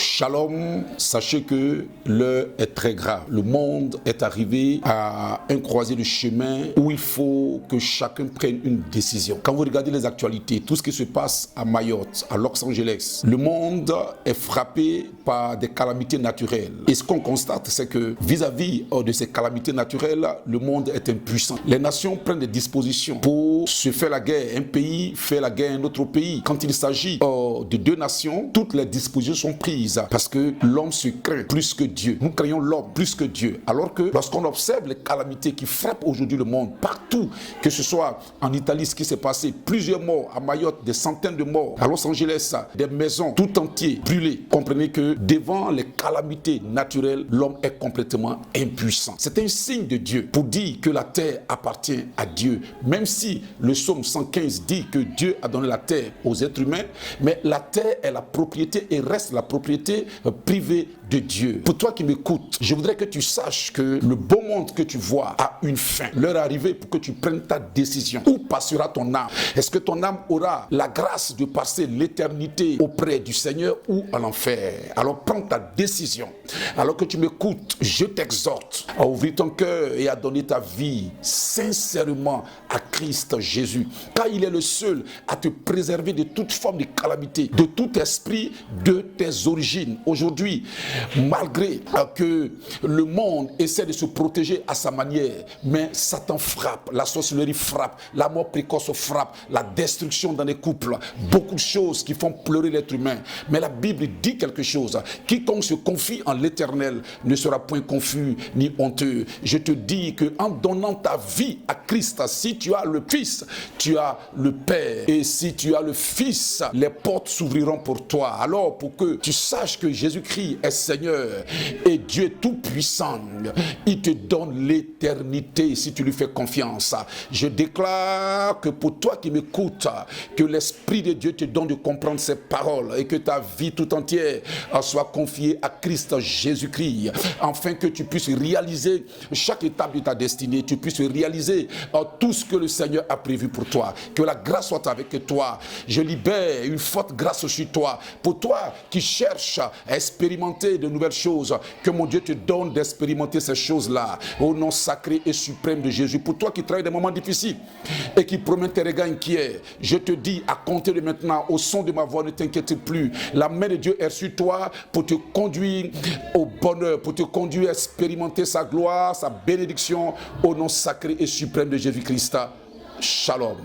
Shalom, sachez que l'heure est très grave. Le monde est arrivé à un croisé de chemin où il faut que chacun prenne une décision. Quand vous regardez les actualités, tout ce qui se passe à Mayotte, à Los Angeles, le monde est frappé par des calamités naturelles. Et ce qu'on constate, c'est que vis-à-vis de ces calamités naturelles, le monde est impuissant. Les nations prennent des dispositions pour se faire la guerre. Un pays fait la guerre à un autre pays. Quand il s'agit de deux nations, toutes les dispositions sont prises parce que l'homme se craint plus que Dieu. Nous craignons l'homme plus que Dieu. Alors que lorsqu'on observe les calamités qui frappent aujourd'hui le monde, partout, que ce soit en Italie, ce qui s'est passé, plusieurs morts, à Mayotte, des centaines de morts, à Los Angeles, des maisons tout entières brûlées. Comprenez que devant les calamités naturelles, l'homme est complètement impuissant. C'est un signe de Dieu pour dire que la terre appartient à Dieu. Même si le psaume 115 dit que Dieu a donné la terre aux êtres humains, mais la terre est la propriété et reste la propriété privée de Dieu. Pour toi qui m'écoutes, je voudrais que tu saches que le beau monde que tu vois a une fin. L'heure est arrivée pour que tu prennes ta décision. Où passera ton âme? Est-ce que ton âme aura la grâce de passer l'éternité auprès du Seigneur ou en enfer? Alors prends ta décision. Alors que tu m'écoutes, je t'exhorte à ouvrir ton cœur et à donner ta vie sincèrement à Christ Jésus. Car il est le seul à te préserver de toute forme de calamité, de tout esprit de tes origines. Aujourd'hui, malgré que le monde essaie de se protéger à sa manière, mais Satan frappe, la sorcellerie frappe, la mort précoce frappe, la destruction dans les couples, beaucoup de choses qui font pleurer l'être humain. Mais la Bible dit quelque chose. Quiconque se confie en l'Éternel ne sera point confus ni honteux. Je te dis que en donnant ta vie à Christ, si tu as le Fils, tu as le Père. Et si tu as le Fils, les portes s'ouvriront pour toi. Alors, pour que tu saches que Jésus-Christ est Seigneur et Dieu est tout puissant, il te donne l'éternité si tu lui fais confiance. Je déclare que pour toi qui m'écoutes, que l'Esprit de Dieu te donne de comprendre ces paroles et que ta vie tout entière soit confiée à Christ Jésus-Christ, afin que tu puisses réaliser chaque étape de ta destinée, tu puisses réaliser tout ce que le Seigneur a prévu pour toi. Que la grâce soit avec toi. Je libère une forte grâce sur toi. Pour toi qui cherches à expérimenter de nouvelles choses, que mon Dieu te donne d'expérimenter ces choses-là au nom sacré et suprême de Jésus. Pour toi qui travailles des moments difficiles et qui promène tes regards inquiets, je te dis à compter de maintenant, au son de ma voix, ne t'inquiète plus. La main de Dieu est sur toi pour te conduire au bonheur, pour te conduire à expérimenter sa gloire, sa bénédiction au nom sacré et suprême de Jésus-Christ. Shalom.